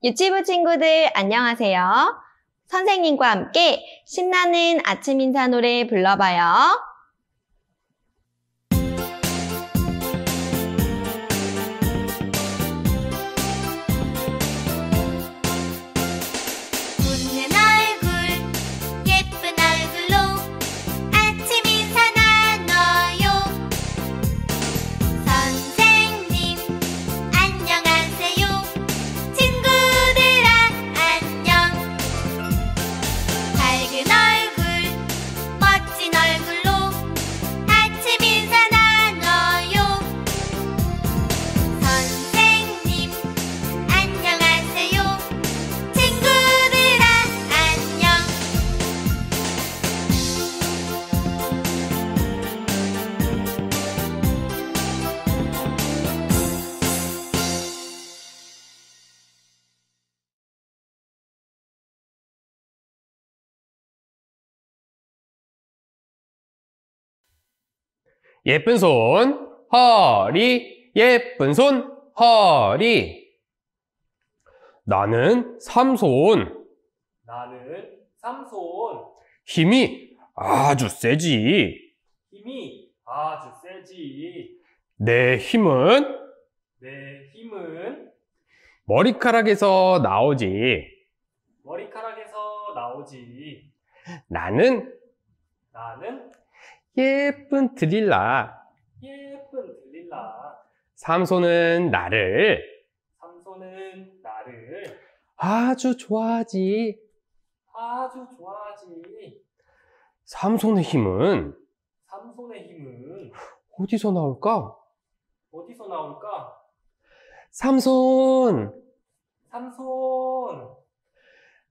유치부 친구들 안녕하세요. 선생님과 함께 신나는 아침 인사 노래 불러봐요. 예쁜 손, 허리, 예쁜 손, 허리. 나는 삼손. 나는 삼손. 힘이 아주 세지. 힘이 아주 세지. 내 힘은 머리카락에서 나오지. 머리카락에서 나오지. 나는 예쁜 드릴라. 삼손은 나를 아주 좋아하지. 삼손의 힘은 어디서 나올까? 삼손,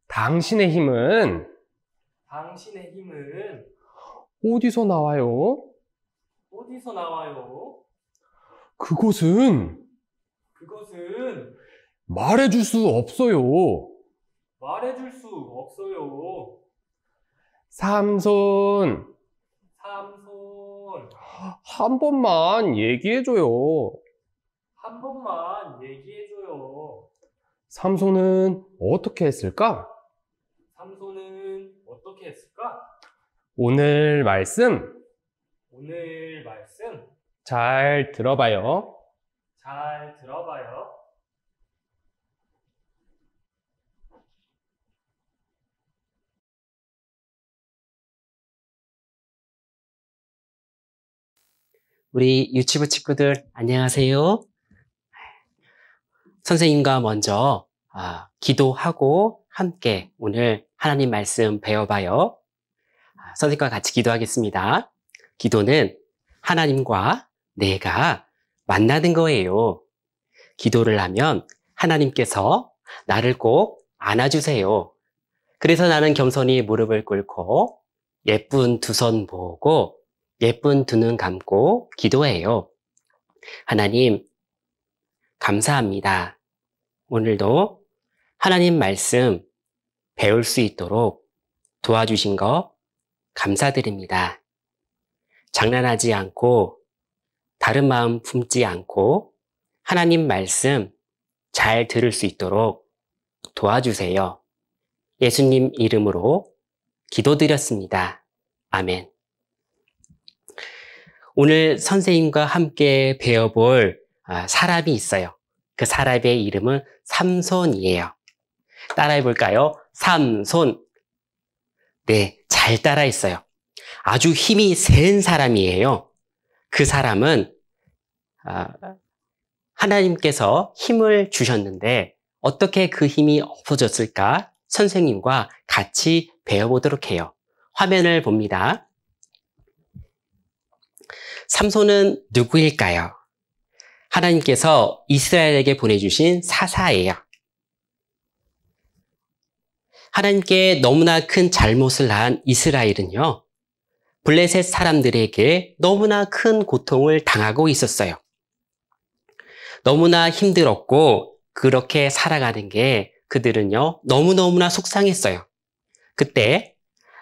당신의 힘은 어디서 나와요? 그것은 말해줄 수 없어요. 삼손, 한 번만 얘기해줘요. 삼손은 어떻게 했을까? 오늘 말씀 잘 들어봐요. 우리 유치부 친구들 안녕하세요. 선생님과 먼저 기도하고 함께 오늘 하나님 말씀 배워봐요. 선생님과 같이 기도하겠습니다. 기도는 하나님과 내가 만나는 거예요. 기도를 하면 하나님께서 나를 꼭 안아주세요. 그래서 나는 겸손히 무릎을 꿇고 예쁜 두 손 모으고 예쁜 두 눈 감고 기도해요. 하나님, 감사합니다. 오늘도 하나님 말씀 배울 수 있도록 도와주신 거 감사드립니다. 장난하지 않고 다른 마음 품지 않고 하나님 말씀 잘 들을 수 있도록 도와주세요. 예수님 이름으로 기도드렸습니다. 아멘. 오늘 선생님과 함께 배워볼 사람이 있어요. 그 사람의 이름은 삼손이에요. 따라해볼까요? 삼손. 네, 잘 따라했어요. 아주 힘이 센 사람이에요. 그 사람은 하나님께서 힘을 주셨는데 어떻게 그 힘이 없어졌을까? 선생님과 같이 배워보도록 해요. 화면을 봅니다. 삼손은 누구일까요? 하나님께서 이스라엘에게 보내주신 사사예요. 하나님께 너무나 큰 잘못을 한 이스라엘은요, 블레셋 사람들에게 너무나 큰 고통을 당하고 있었어요. 너무나 힘들었고 그렇게 살아가는 게 그들은요, 너무너무나 속상했어요. 그때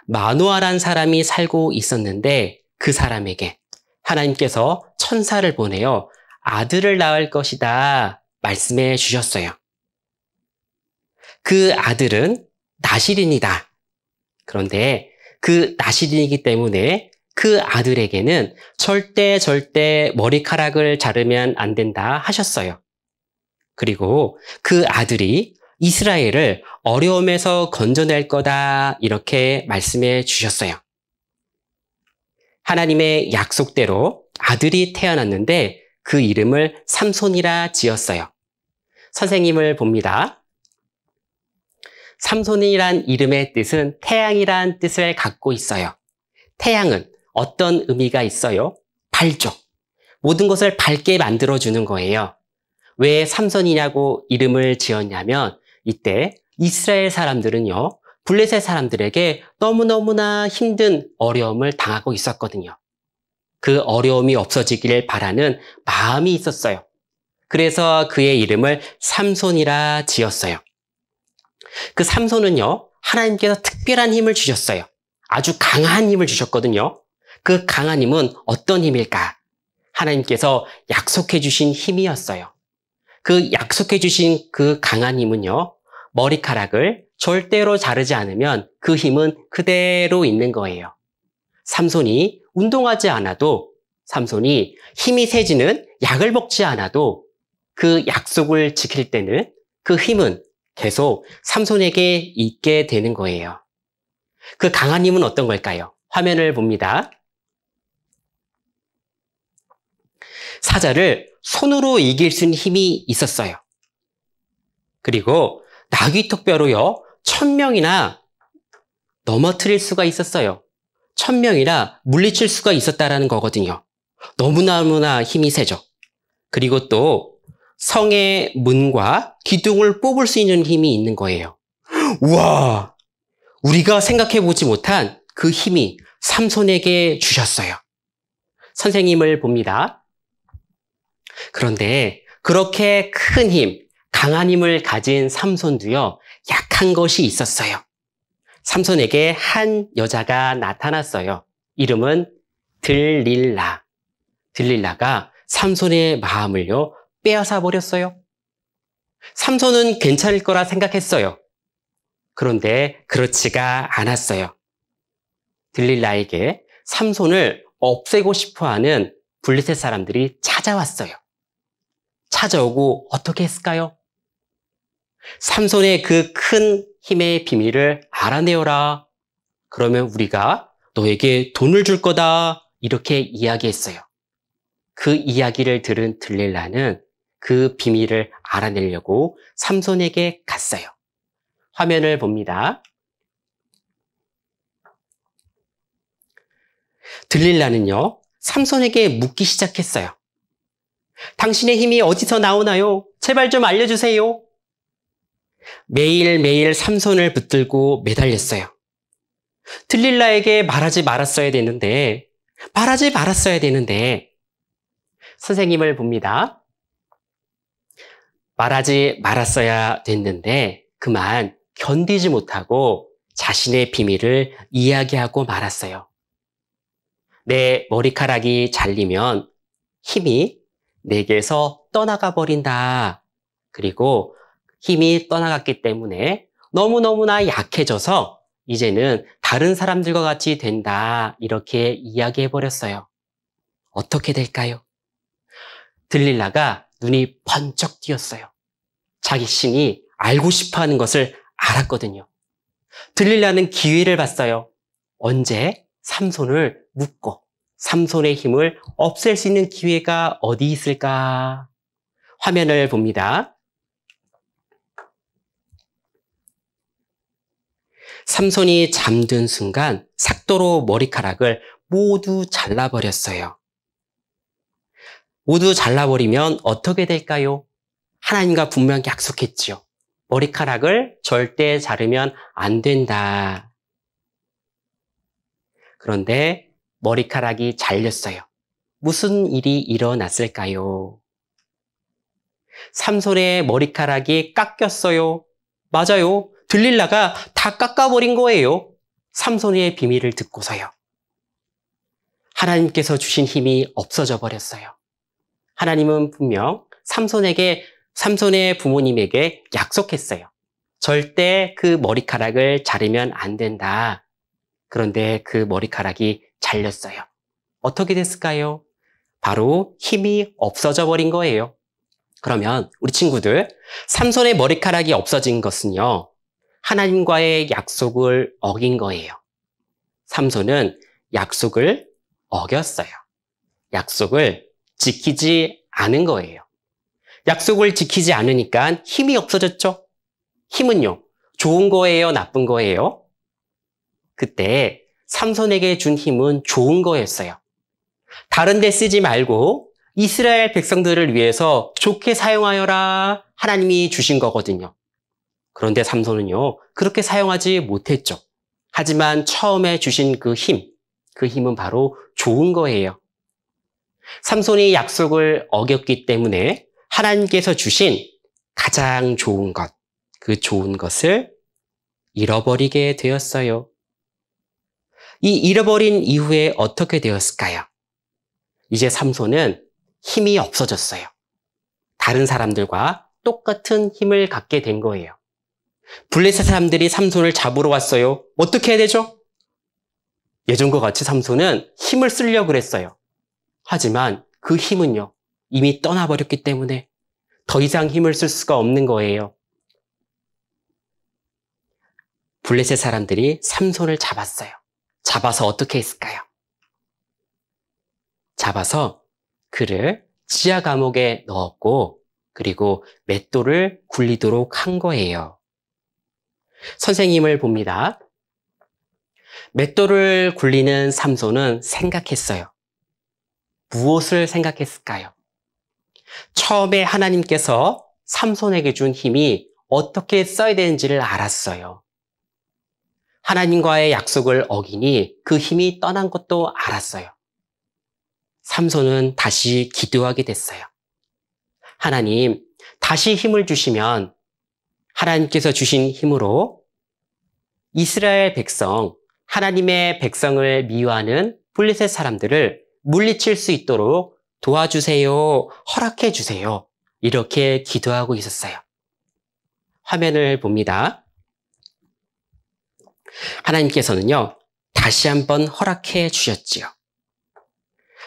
마노아란 사람이 살고 있었는데 그 사람에게 하나님께서 천사를 보내어 아들을 낳을 것이다 말씀해 주셨어요. 그 아들은 나실인이다. 그런데 그 나실인이기 때문에 그 아들에게는 절대 머리카락을 자르면 안 된다 하셨어요. 그리고 그 아들이 이스라엘을 어려움에서 건져낼 거다 이렇게 말씀해 주셨어요. 하나님의 약속대로 아들이 태어났는데 그 이름을 삼손이라 지었어요. 선생님을 봅니다. 삼손이란 이름의 뜻은 태양이란 뜻을 갖고 있어요. 태양은 어떤 의미가 있어요? 밝죠. 모든 것을 밝게 만들어주는 거예요. 왜 삼손이냐고 이름을 지었냐면 이때 이스라엘 사람들은요, 블레셋 사람들에게 너무너무나 힘든 어려움을 당하고 있었거든요. 그 어려움이 없어지기를 바라는 마음이 있었어요. 그래서 그의 이름을 삼손이라 지었어요. 그 삼손은요, 하나님께서 특별한 힘을 주셨어요. 아주 강한 힘을 주셨거든요. 그 강한 힘은 어떤 힘일까? 하나님께서 약속해 주신 힘이었어요. 그 약속해 주신 그 강한 힘은요, 머리카락을 절대로 자르지 않으면 그 힘은 그대로 있는 거예요. 삼손이 운동하지 않아도, 삼손이 힘이 세지는 약을 먹지 않아도 그 약속을 지킬 때는 그 힘은 계속 삼손에게 있게 되는 거예요. 그 강한 힘은 어떤 걸까요? 화면을 봅니다. 사자를 손으로 이길 수 있는 힘이 있었어요. 그리고 나귀턱뼈로요, 1000명이나 넘어뜨릴 수가 있었어요. 1000명이나 물리칠 수가 있었다라는 거거든요. 너무나 힘이 세죠. 그리고 또 성의 문과 기둥을 뽑을 수 있는 힘이 있는 거예요. 우와! 우리가 생각해보지 못한 그 힘이 삼손에게 주셨어요. 선생님을 봅니다. 그런데 그렇게 큰 힘, 강한 힘을 가진 삼손도요, 약한 것이 있었어요. 삼손에게 한 여자가 나타났어요. 이름은 들릴라. 들릴라가 삼손의 마음을요, 빼앗아 버렸어요. 삼손은 괜찮을 거라 생각했어요. 그런데 그렇지가 않았어요. 들릴라에게 삼손을 없애고 싶어하는 블레셋 사람들이 찾아왔어요. 찾아오고 어떻게 했을까요? 삼손의 그 큰 힘의 비밀을 알아내어라. 그러면 우리가 너에게 돈을 줄 거다. 이렇게 이야기했어요. 그 이야기를 들은 들릴라는 그 비밀을 알아내려고 삼손에게 갔어요. 화면을 봅니다. 들릴라는요, 삼손에게 묻기 시작했어요. 당신의 힘이 어디서 나오나요? 제발 좀 알려주세요. 매일매일 삼손을 붙들고 매달렸어요. 들릴라에게 말하지 말았어야 되는데, 선생님을 봅니다. 말하지 말았어야 됐는데 그만 견디지 못하고 자신의 비밀을 이야기하고 말았어요. 내 머리카락이 잘리면 힘이 내게서 떠나가 버린다. 그리고 힘이 떠나갔기 때문에 너무너무나 약해져서 이제는 다른 사람들과 같이 된다. 이렇게 이야기해 버렸어요. 어떻게 될까요? 들릴라가 눈이 번쩍 띄었어요. 자기 신이 알고 싶어하는 것을 알았거든요. 들릴라는 기회를 봤어요. 언제? 삼손을 묶고 삼손의 힘을 없앨 수 있는 기회가 어디 있을까? 화면을 봅니다. 삼손이 잠든 순간 삭도로 머리카락을 모두 잘라버렸어요. 모두 잘라버리면 어떻게 될까요? 하나님과 분명히 약속했지요. 머리카락을 절대 자르면 안 된다. 그런데 머리카락이 잘렸어요. 무슨 일이 일어났을까요? 삼손의 머리카락이 깎였어요. 맞아요. 들릴라가 다 깎아버린 거예요. 삼손의 비밀을 듣고서요. 하나님께서 주신 힘이 없어져 버렸어요. 하나님은 분명 삼손의 부모님에게 약속했어요. 절대 그 머리카락을 자르면 안 된다. 그런데 그 머리카락이 잘렸어요. 어떻게 됐을까요? 바로 힘이 없어져 버린 거예요. 그러면 우리 친구들, 삼손의 머리카락이 없어진 것은요, 하나님과의 약속을 어긴 거예요. 삼손은 약속을 어겼어요. 약속을 지키지 않은 거예요. 약속을 지키지 않으니까 힘이 없어졌죠? 힘은요, 좋은 거예요, 나쁜 거예요? 그때 삼손에게 준 힘은 좋은 거였어요. 다른 데 쓰지 말고 이스라엘 백성들을 위해서 좋게 사용하여라 하나님이 주신 거거든요. 그런데 삼손은요, 그렇게 사용하지 못했죠. 하지만 처음에 주신 그 힘은 바로 좋은 거예요. 삼손이 약속을 어겼기 때문에 하나님께서 주신 가장 좋은 것, 그 좋은 것을 잃어버리게 되었어요. 이 잃어버린 이후에 어떻게 되었을까요? 이제 삼손은 힘이 없어졌어요. 다른 사람들과 똑같은 힘을 갖게 된 거예요. 블레셋 사람들이 삼손을 잡으러 왔어요. 어떻게 해야 되죠? 예전과 같이 삼손은 힘을 쓰려고 그랬어요. 하지만 그 힘은요, 이미 떠나버렸기 때문에 더 이상 힘을 쓸 수가 없는 거예요. 블레셋 사람들이 삼손을 잡았어요. 잡아서 어떻게 했을까요? 잡아서 그를 지하 감옥에 넣었고, 그리고 맷돌을 굴리도록 한 거예요. 선생님을 봅니다. 맷돌을 굴리는 삼손은 생각했어요. 무엇을 생각했을까요? 처음에 하나님께서 삼손에게 준 힘이 어떻게 써야 되는지를 알았어요. 하나님과의 약속을 어기니 그 힘이 떠난 것도 알았어요. 삼손은 다시 기도하게 됐어요. 하나님, 다시 힘을 주시면 하나님께서 주신 힘으로 이스라엘 백성, 하나님의 백성을 미워하는 블레셋 사람들을 물리칠 수 있도록 도와주세요, 허락해 주세요. 이렇게 기도하고 있었어요. 화면을 봅니다. 하나님께서는요, 다시 한번 허락해 주셨지요.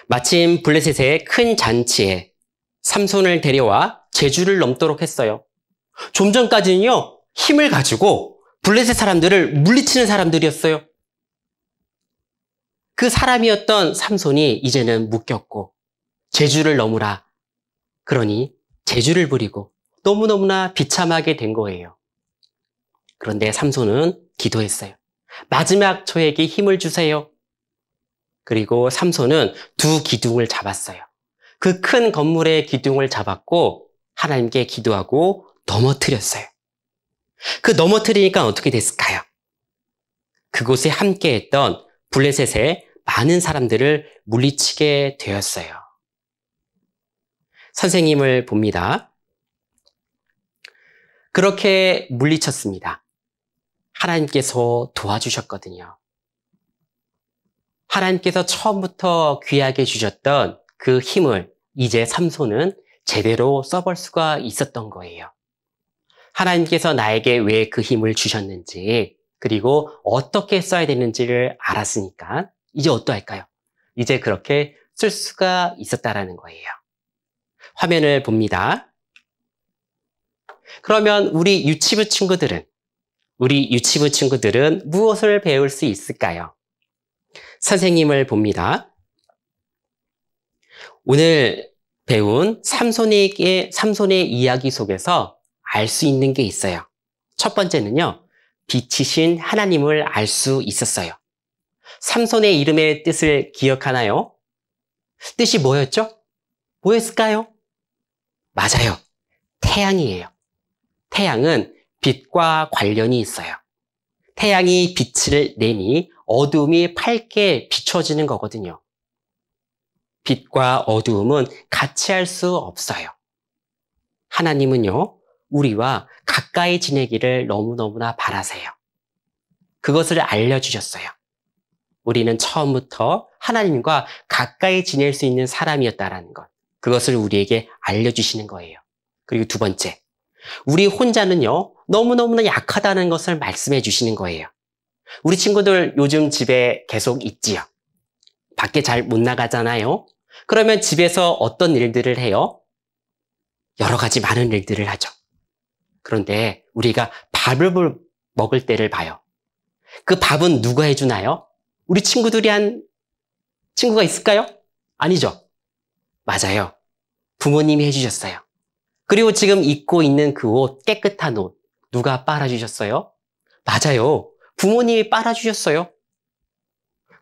마침 블레셋의 큰 잔치에 삼손을 데려와 제주를 넘도록 했어요. 좀 전까지는요, 힘을 가지고 블레셋 사람들을 물리치는 사람들이었어요. 그 사람이었던 삼손이 이제는 묶였고 제주를 넘으라. 그러니 제주를 부리고 너무너무나 비참하게 된 거예요. 그런데 삼손은 기도했어요. 마지막 저에게 힘을 주세요. 그리고 삼손은 두 기둥을 잡았어요. 그 큰 건물의 기둥을 잡았고 하나님께 기도하고 넘어뜨렸어요. 그 넘어뜨리니까 어떻게 됐을까요? 그곳에 함께했던 블레셋의 많은 사람들을 물리치게 되었어요. 선생님을 봅니다. 그렇게 물리쳤습니다. 하나님께서 도와주셨거든요. 하나님께서 처음부터 귀하게 주셨던 그 힘을 이제 삼손은 제대로 써볼 수가 있었던 거예요. 하나님께서 나에게 왜 그 힘을 주셨는지, 그리고 어떻게 써야 되는지를 알았으니까 이제 어떠할까요? 이제 그렇게 쓸 수가 있었다라는 거예요. 화면을 봅니다. 그러면 우리 유치부 친구들은 무엇을 배울 수 있을까요? 선생님을 봅니다. 오늘 배운 삼손의 이야기 속에서 알 수 있는 게 있어요. 첫 번째는요, 빛이신 하나님을 알 수 있었어요. 삼손의 이름의 뜻을 기억하나요? 뜻이 뭐였죠? 뭐였을까요? 맞아요. 태양이에요. 태양은 빛과 관련이 있어요. 태양이 빛을 내니 어두움이 밝게 비춰지는 거거든요. 빛과 어두움은 같이 할 수 없어요. 하나님은요, 우리와 가까이 지내기를 너무너무나 바라세요. 그것을 알려주셨어요. 우리는 처음부터 하나님과 가까이 지낼 수 있는 사람이었다라는 것. 그것을 우리에게 알려주시는 거예요. 그리고 두 번째, 우리 혼자는요, 너무너무나 약하다는 것을 말씀해 주시는 거예요. 우리 친구들 요즘 집에 계속 있지요. 밖에 잘 못 나가잖아요. 그러면 집에서 어떤 일들을 해요? 여러 가지 많은 일들을 하죠. 그런데 우리가 밥을 먹을 때를 봐요. 그 밥은 누가 해주나요? 우리 친구들이 한 친구가 있을까요? 아니죠. 맞아요. 부모님이 해주셨어요. 그리고 지금 입고 있는 그 옷, 깨끗한 옷, 누가 빨아주셨어요? 맞아요. 부모님이 빨아주셨어요.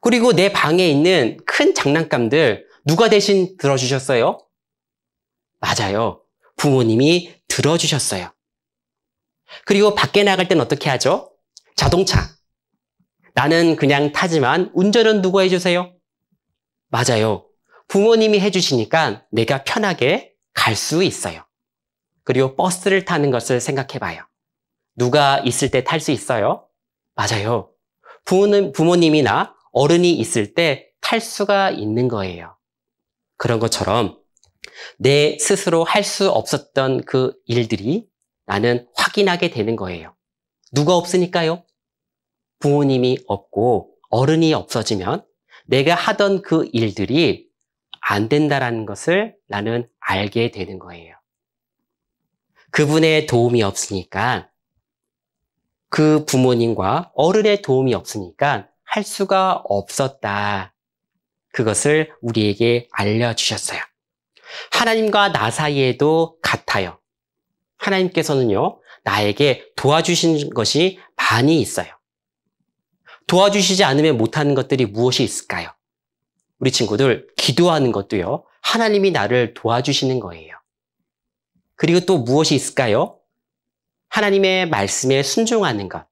그리고 내 방에 있는 큰 장난감들 누가 대신 들어주셨어요? 맞아요. 부모님이 들어주셨어요. 그리고 밖에 나갈 땐 어떻게 하죠? 자동차. 나는 그냥 타지만 운전은 누가 해주세요? 맞아요. 부모님이 해주시니까 내가 편하게 갈 수 있어요. 그리고 버스를 타는 것을 생각해 봐요. 누가 있을 때 탈 수 있어요? 맞아요. 부모님이나 어른이 있을 때 탈 수가 있는 거예요. 그런 것처럼 내 스스로 할 수 없었던 그 일들이 나는 확인하게 되는 거예요. 누가 없으니까요? 부모님이 없고 어른이 없어지면 내가 하던 그 일들이 안 된다라는 것을 나는 알게 되는 거예요. 그분의 도움이 없으니까, 그 부모님과 어른의 도움이 없으니까 할 수가 없었다. 그것을 우리에게 알려주셨어요. 하나님과 나 사이에도 같아요. 하나님께서는요, 나에게 도와주신 것이 많이 있어요. 도와주시지 않으면 못하는 것들이 무엇이 있을까요? 우리 친구들, 기도하는 것도요, 하나님이 나를 도와주시는 거예요. 그리고 또 무엇이 있을까요? 하나님의 말씀에 순종하는 것,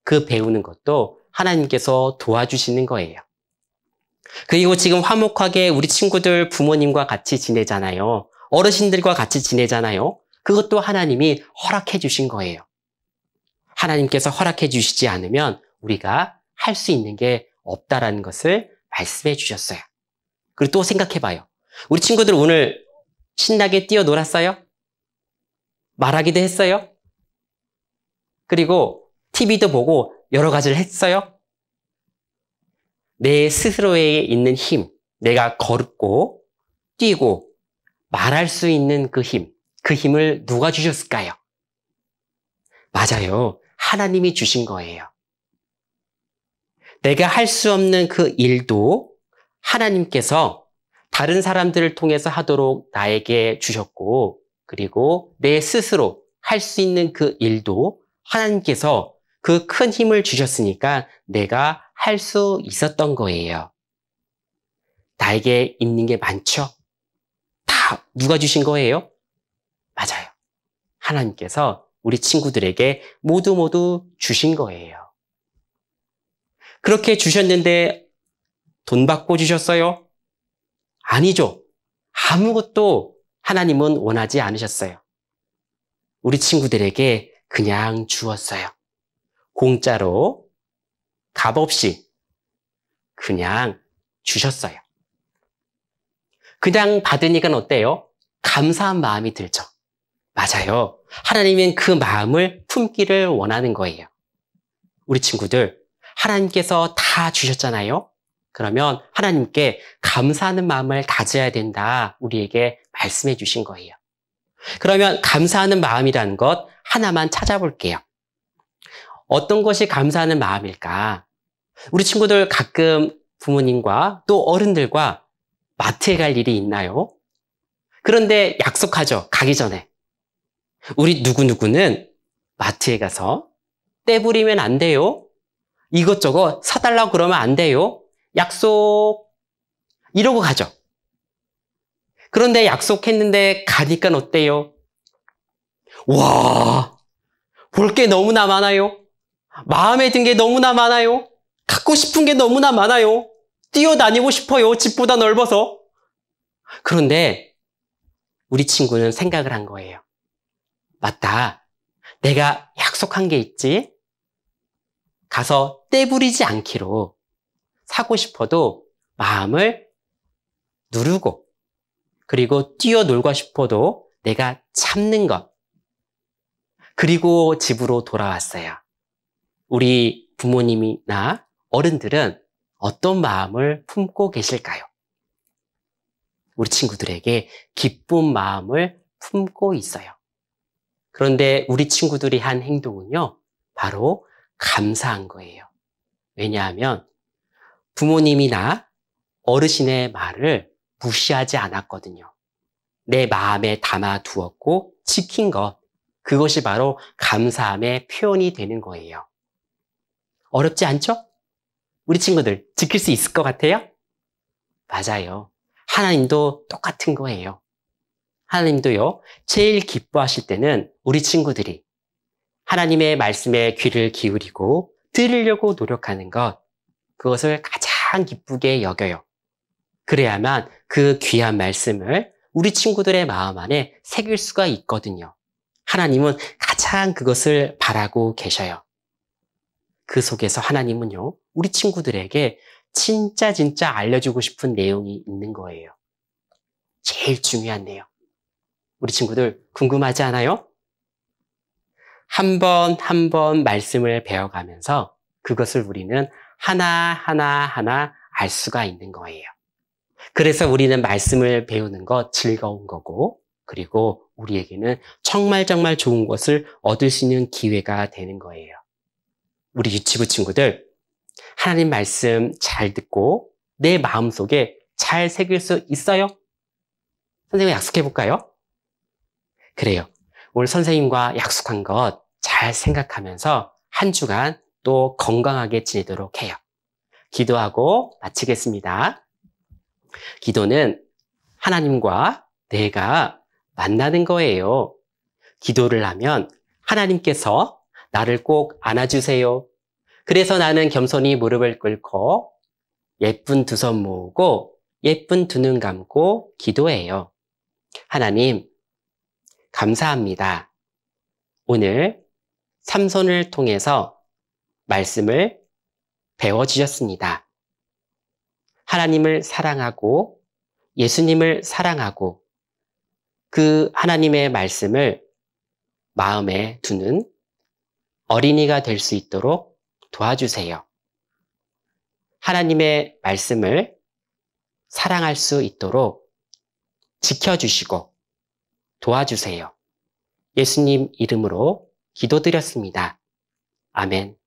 그 배우는 것도 하나님께서 도와주시는 거예요. 그리고 지금 화목하게 우리 친구들 부모님과 같이 지내잖아요. 어르신들과 같이 지내잖아요. 그것도 하나님이 허락해 주신 거예요. 하나님께서 허락해 주시지 않으면 우리가 할 수 있는 게 없다라는 것을 말씀해 주셨어요. 그리고 또 생각해 봐요. 우리 친구들 오늘 신나게 뛰어놀았어요? 말하기도 했어요? 그리고 TV도 보고 여러 가지를 했어요? 내 스스로에 있는 힘, 내가 걷고 뛰고 말할 수 있는 그 힘을 누가 주셨을까요? 맞아요. 하나님이 주신 거예요. 내가 할 수 없는 그 일도 하나님께서 다른 사람들을 통해서 하도록 나에게 주셨고, 그리고 내 스스로 할 수 있는 그 일도 하나님께서 그 큰 힘을 주셨으니까 내가 할 수 있었던 거예요. 나에게 있는 게 많죠? 다 누가 주신 거예요? 맞아요. 하나님께서 우리 친구들에게 모두 주신 거예요. 그렇게 주셨는데 돈 받고 주셨어요? 아니죠. 아무것도 하나님은 원하지 않으셨어요. 우리 친구들에게 그냥 주었어요. 공짜로 값없이 그냥 주셨어요. 그냥 받으니까 어때요? 감사한 마음이 들죠. 맞아요. 하나님은 그 마음을 품기를 원하는 거예요. 우리 친구들, 하나님께서 다 주셨잖아요. 그러면 하나님께 감사하는 마음을 가져야 된다. 우리에게 말씀해 주신 거예요. 그러면 감사하는 마음이라는 것 하나만 찾아볼게요. 어떤 것이 감사하는 마음일까? 우리 친구들 가끔 부모님과 또 어른들과 마트에 갈 일이 있나요? 그런데 약속하죠. 가기 전에. 우리 누구누구는 마트에 가서 때 부리면 안 돼요. 이것저것 사달라고 그러면 안 돼요. 약속. 이러고 가죠. 그런데 약속했는데 가니까 어때요? 와, 볼 게 너무나 많아요. 마음에 든 게 너무나 많아요. 갖고 싶은 게 너무나 많아요. 뛰어다니고 싶어요. 집보다 넓어서. 그런데 우리 친구는 생각을 한 거예요. 맞다. 내가 약속한 게 있지. 가서 떼부리지 않기로 사고 싶어도 마음을 누르고, 그리고 뛰어놀고 싶어도 내가 참는 것. 그리고 집으로 돌아왔어요. 우리 부모님이나 어른들은 어떤 마음을 품고 계실까요? 우리 친구들에게 기쁜 마음을 품고 있어요. 그런데 우리 친구들이 한 행동은요, 바로 감사한 거예요. 왜냐하면 부모님이나 어르신의 말을 무시하지 않았거든요. 내 마음에 담아 두었고 지킨 것, 그것이 바로 감사함의 표현이 되는 거예요. 어렵지 않죠? 우리 친구들 지킬 수 있을 것 같아요? 맞아요. 하나님도 똑같은 거예요. 하나님도요, 제일 기뻐하실 때는 우리 친구들이 하나님의 말씀에 귀를 기울이고 들으려고 노력하는 것, 그것을 가장 기쁘게 여겨요. 그래야만 그 귀한 말씀을 우리 친구들의 마음 안에 새길 수가 있거든요. 하나님은 가장 그것을 바라고 계셔요. 그 속에서 하나님은요, 우리 친구들에게 진짜 알려주고 싶은 내용이 있는 거예요. 제일 중요한 내용. 우리 친구들 궁금하지 않아요? 한 번 말씀을 배워가면서 그것을 우리는 하나 알 수가 있는 거예요. 그래서 우리는 말씀을 배우는 것 즐거운 거고, 그리고 우리에게는 정말 좋은 것을 얻을 수 있는 기회가 되는 거예요. 우리 유치부 친구들, 하나님 말씀 잘 듣고 내 마음속에 잘 새길 수 있어요? 선생님 약속해 볼까요? 그래요. 오늘 선생님과 약속한 것 잘 생각하면서 한 주간 또 건강하게 지내도록 해요. 기도하고 마치겠습니다. 기도는 하나님과 내가 만나는 거예요. 기도를 하면 하나님께서 나를 꼭 안아주세요. 그래서 나는 겸손히 무릎을 꿇고 예쁜 두 손 모으고 예쁜 두 눈 감고 기도해요. 하나님, 감사합니다. 오늘 삼손을 통해서 말씀을 배워주셨습니다. 하나님을 사랑하고 예수님을 사랑하고 그 하나님의 말씀을 마음에 두는 어린이가 될 수 있도록 도와주세요. 하나님의 말씀을 사랑할 수 있도록 지켜주시고 도와주세요. 예수님 이름으로 기도드렸습니다. 아멘.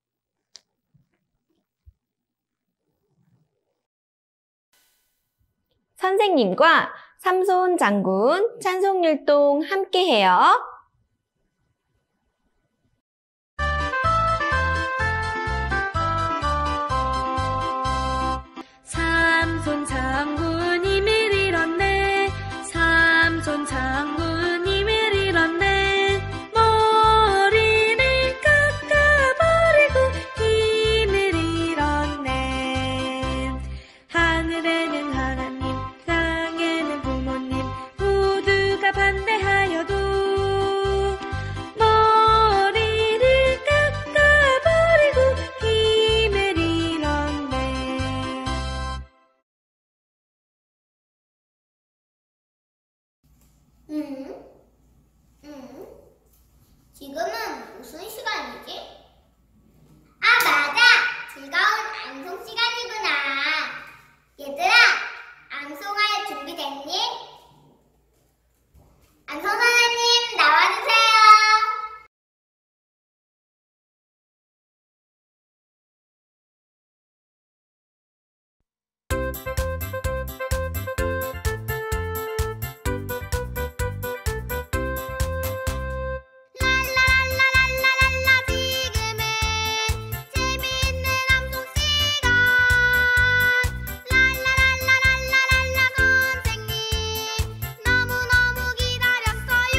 선생님과 삼손 장군 찬송율동 함께해요. 삼손 장군이 밀었네. 삼손 장군이 밀었네. 머리를 깎아버리고 힘을 잃었네. 하늘에는 하나님, 땅에는 부모님, 모두가 반대하여도 머리를 깎아버리고 힘을 잃었네. 지금은 무슨 시간이지? 아, 맞아! 즐거운 앙송 시간이구나. 얘들아, 앙송할 준비됐니? 앙송 선생님, 나와주세요. 랄라랄라랄라랄라, 지금은 재미있는 앙송 시간. 랄라랄라랄라랄라, 선생님 너무너무 기다렸어요.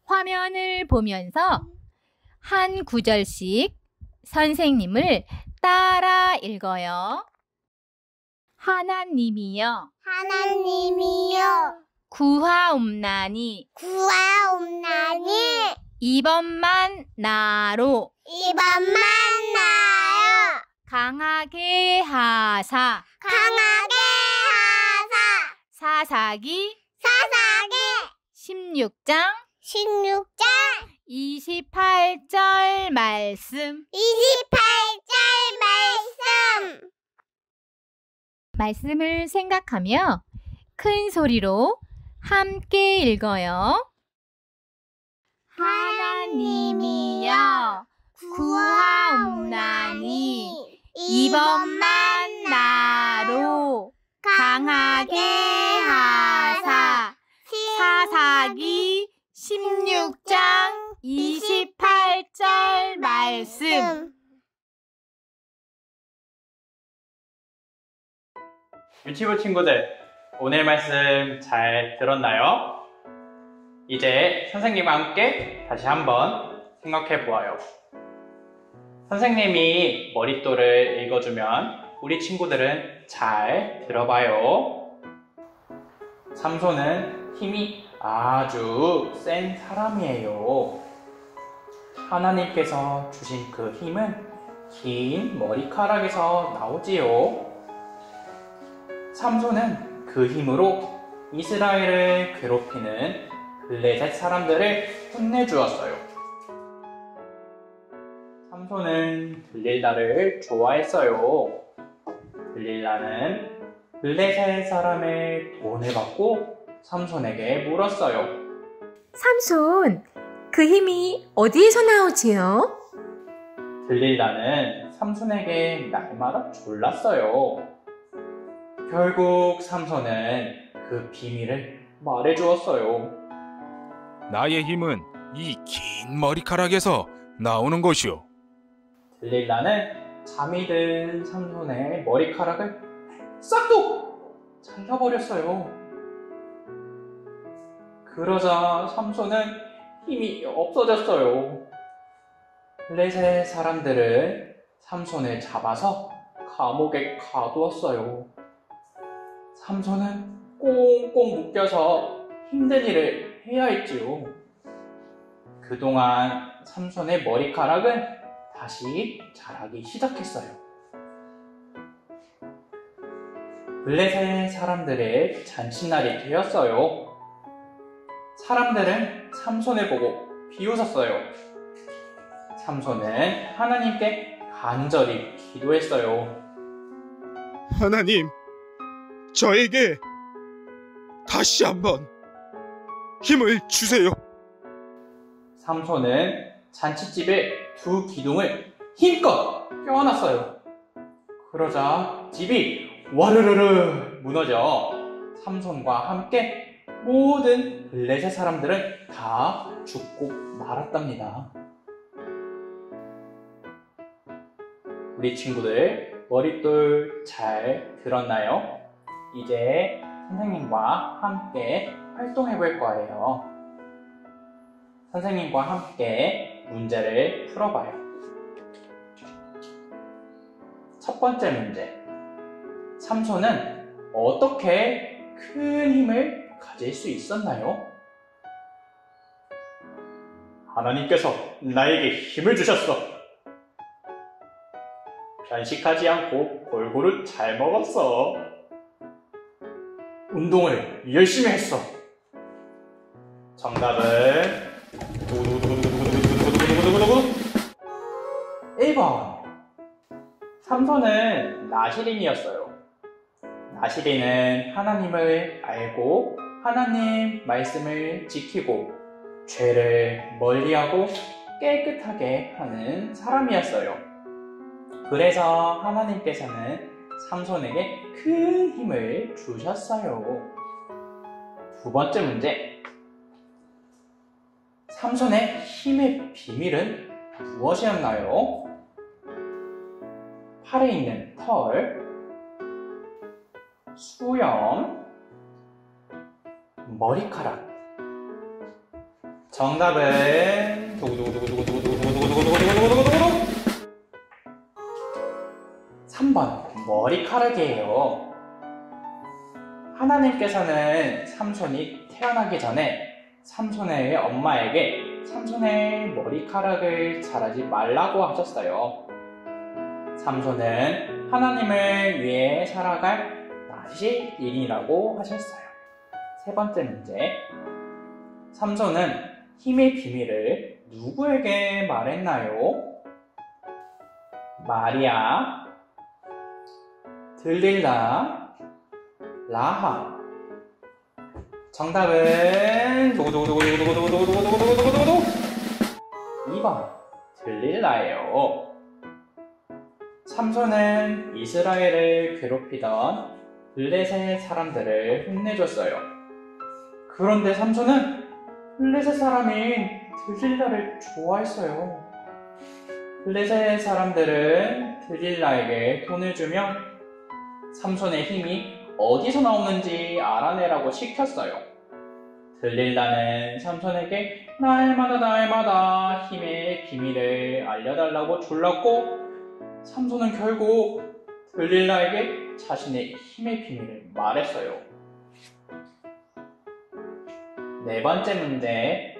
화면을 보면서 한 구절씩 선생님을 따라 읽어요. 하나님이여 하나님이여 구하옵나니 구하옵나니 이번만 나로 이번만 나요. 강하게 하사 강하게 하사 사사기 사사기 16장 16장 28절 말씀. 28절 말씀. 말씀을 생각하며 큰 소리로 함께 읽어요. 하나님이여 구하옵나니 이번만 나로 강하게 하사. 사사기 16장 28절 말씀. 유치부 친구들, 오늘 말씀 잘 들었나요? 이제 선생님과 함께 다시 한번 생각해 보아요. 선생님이 머릿돌을 읽어주면 우리 친구들은 잘 들어봐요. 삼손은 힘이 아주 센 사람이에요. 하나님께서 주신 그 힘은 긴 머리카락에서 나오지요. 삼손은 그 힘으로 이스라엘을 괴롭히는 블레셋 사람들을 혼내주었어요. 삼손은 들릴라를 좋아했어요. 들릴라는 블레셋 사람의 돈을 받고 삼손에게 물었어요. 삼손, 그 힘이 어디에서 나오지요? 들릴라는 삼손에게 날마다 졸랐어요. 결국 삼손은 그 비밀을 말해주었어요. 나의 힘은 이 긴 머리카락에서 나오는 것이오. 들릴라는 잠이 든 삼손의 머리카락을 싹둑 잘라버렸어요. 그러자 삼손은 힘이 없어졌어요. 블레셋 사람들은 삼손을 잡아서 감옥에 가두었어요. 삼손은 꽁꽁 묶여서 힘든 일을 해야 했지요. 그동안 삼손의 머리카락은 다시 자라기 시작했어요. 블레셋 사람들의 잔칫날이 되었어요. 사람들은 삼손을 보고 비웃었어요. 삼손은 하나님께 간절히 기도했어요. 하나님, 저에게 다시 한번 힘을 주세요. 삼손은 잔칫집에 두 기둥을 힘껏 껴안았어요. 그러자 집이 와르르르 무너져 삼손과 함께 모든 블레셋 사람들은 다 죽고 말았답니다. 우리 친구들 머릿돌 잘 들었나요? 이제 선생님과 함께 활동해 볼 거예요. 선생님과 함께 문제를 풀어봐요. 첫 번째 문제. 삼손은 어떻게 큰 힘을 가질 수 있었나요? 하나님께서 나에게 힘을 주셨어. 편식하지 않고 골고루 잘 먹었어. 운동을 열심히 했어. 정답은 1번. 삼손은 나시린이었어요. 나시린은 하나님을 알고 하나님 말씀을 지키고 죄를 멀리하고 깨끗하게 하는 사람이었어요. 그래서 하나님께서는 삼손에게 큰 힘을 주셨어요. 두 번째 문제. 삼손의 힘의 비밀은 무엇이었나요? 팔에 있는 털, 수염, 머리카락. 정답은 3번 머리카락이에요. 하나님께서는 삼손이 태어나기 전에 삼손의 엄마에게 삼손의 머리카락을 자라지 말라고 하셨어요. 삼손은 하나님을 위해 살아갈 나시린이라고 하셨어요. 세 번째 문제. 삼손은 힘의 비밀을 누구에게 말했나요? 마리아, 들릴라, 라하. 정답은 2번 들릴라예요. 삼손은 이스라엘을 괴롭히던 블레셋 사람들을 혼내줬어요. 그런데 삼손은 블레셋 사람인 들릴라를 좋아했어요. 블레셋 사람들은 들릴라에게 돈을 주며 삼손의 힘이 어디서 나오는지 알아내라고 시켰어요. 들릴라는 삼손에게 날마다 힘의 비밀을 알려달라고 졸랐고, 삼손은 결국 들릴라에게 자신의 힘의 비밀을 말했어요. 네 번째 문제.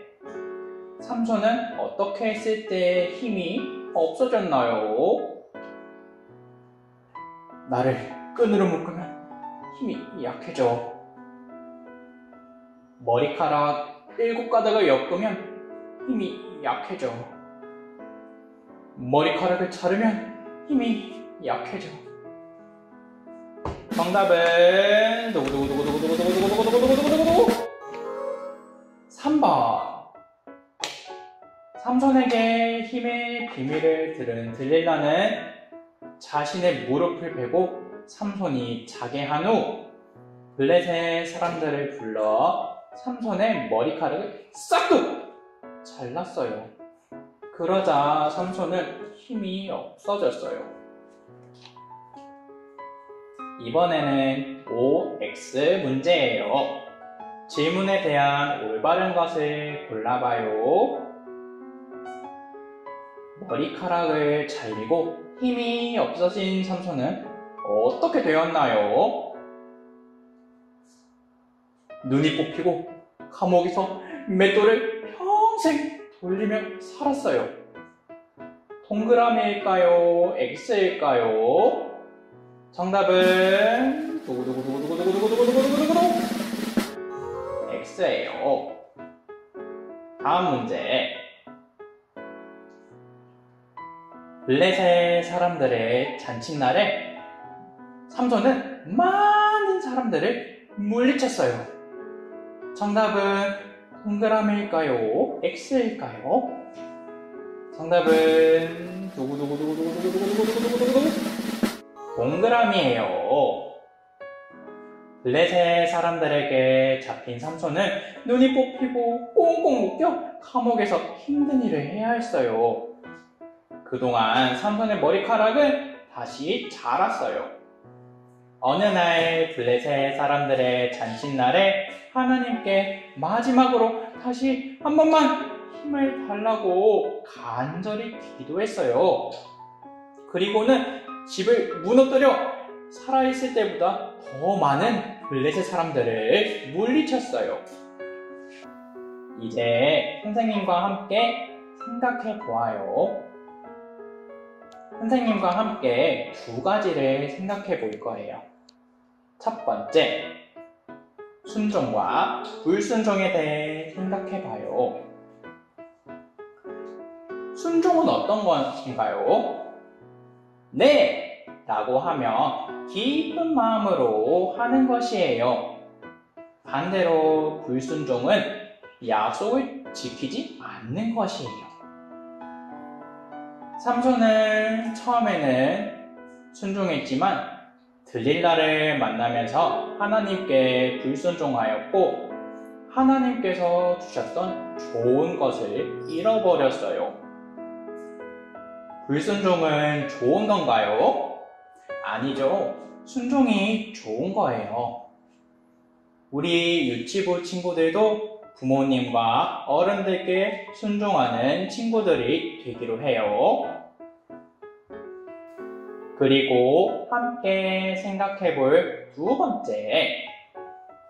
삼손은 어떻게 했을 때 힘이 없어졌나요? 나를 끈으로 묶으면 힘이 약해져. 머리카락 7가닥을 엮으면 힘이 약해져. 머리카락을 자르면 힘이 약해져. 정답은 3번. 삼손에게 힘의 비밀을 들은 들릴라는 자신의 무릎을 베고 삼손이 자게 한 후 블레셋 사람들을 불러 삼손의 머리카락을 싹둑 잘랐어요. 그러자 삼손은 힘이 없어졌어요. 이번에는 OX 문제예요. 질문에 대한 올바른 것을 골라봐요. 머리카락을 잘리고 힘이 없어진 삼손은 어떻게 되었나요? 눈이 뽑히고 감옥에서 맷돌을 평생 돌리며 살았어요. 동그라미일까요? X일까요? 정답은 X예요. 다음 문제. 블레셋 사람들의 잔칫날에 삼손은 많은 사람들을 물리쳤어요. 정답은 동그라미일까요? X일까요? 정답은 동그라미예요. 블레셋 사람들에게 잡힌 삼손은 눈이 뽑히고 꽁꽁 묶여 감옥에서 힘든 일을 해야 했어요. 그동안 삼손의 머리카락은 다시 자랐어요. 어느 날 블레셋 사람들의 잔칫날에 하나님께 마지막으로 다시 한 번만 힘을 달라고 간절히 기도했어요. 그리고는 집을 무너뜨려 살아있을 때보다 더 많은 블레셋 사람들을 물리쳤어요. 이제 선생님과 함께 생각해 보아요. 선생님과 함께 2가지를 생각해 볼 거예요. 첫 번째, 순종과 불순종에 대해 생각해 봐요. 순종은 어떤 것인가요? 네! 라고 하며 기쁜 마음으로 하는 것이에요. 반대로 불순종은 약속을 지키지 않는 것이에요. 삼손은 처음에는 순종했지만 들릴라를 만나면서 하나님께 불순종하였고 하나님께서 주셨던 좋은 것을 잃어버렸어요. 불순종은 좋은 건가요? 아니죠. 순종이 좋은 거예요. 우리 유치부 친구들도 부모님과 어른들께 순종하는 친구들이 되기로 해요. 그리고 함께 생각해 볼 2번째.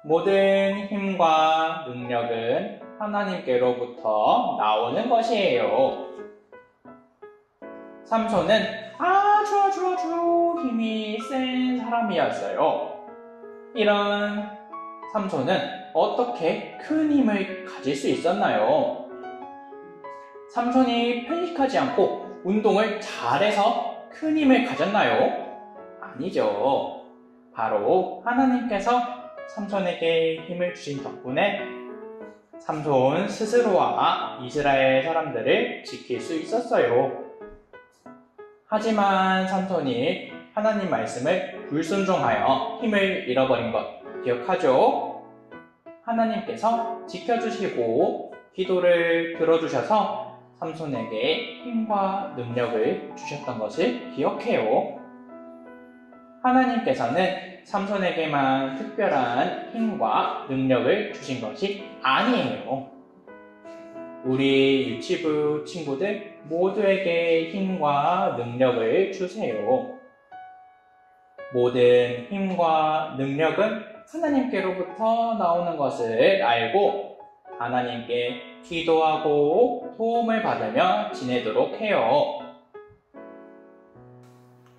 모든 힘과 능력은 하나님께로부터 나오는 것이에요. 삼손은 아주 힘이 센 사람이었어요. 이런 삼손은 어떻게 큰 힘을 가질 수 있었나요? 삼손이 편식하지 않고 운동을 잘해서 큰 힘을 가졌나요? 아니죠. 바로 하나님께서 삼손에게 힘을 주신 덕분에 삼손 스스로와 이스라엘 사람들을 지킬 수 있었어요. 하지만 삼손이 하나님 말씀을 불순종하여 힘을 잃어버린 것 기억하죠? 하나님께서 지켜주시고 기도를 들어주셔서 삼손에게 힘과 능력을 주셨던 것을 기억해요. 하나님께서는 삼손에게만 특별한 힘과 능력을 주신 것이 아니에요. 우리 유치부 친구들 모두에게 힘과 능력을 주세요. 모든 힘과 능력은 하나님께로부터 나오는 것을 알고 하나님께 기도하고 도움을 받으며 지내도록 해요.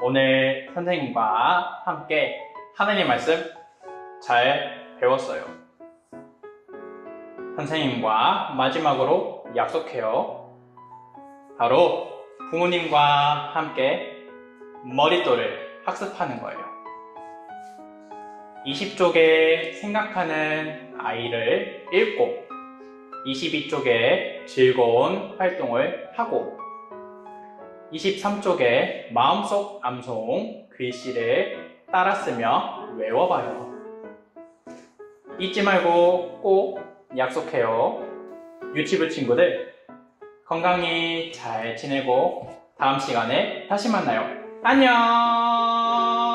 오늘 선생님과 함께 하나님 말씀 잘 배웠어요. 선생님과 마지막으로 약속해요. 바로 부모님과 함께 머릿돌을 학습하는 거예요. 20쪽에 생각하는 아이를 읽고 22쪽에 즐거운 활동을 하고 23쪽에 마음속 암송 글씨를 따라 쓰며 외워봐요. 잊지 말고 꼭 약속해요. 유치부 친구들 건강히 잘 지내고 다음 시간에 다시 만나요. 안녕!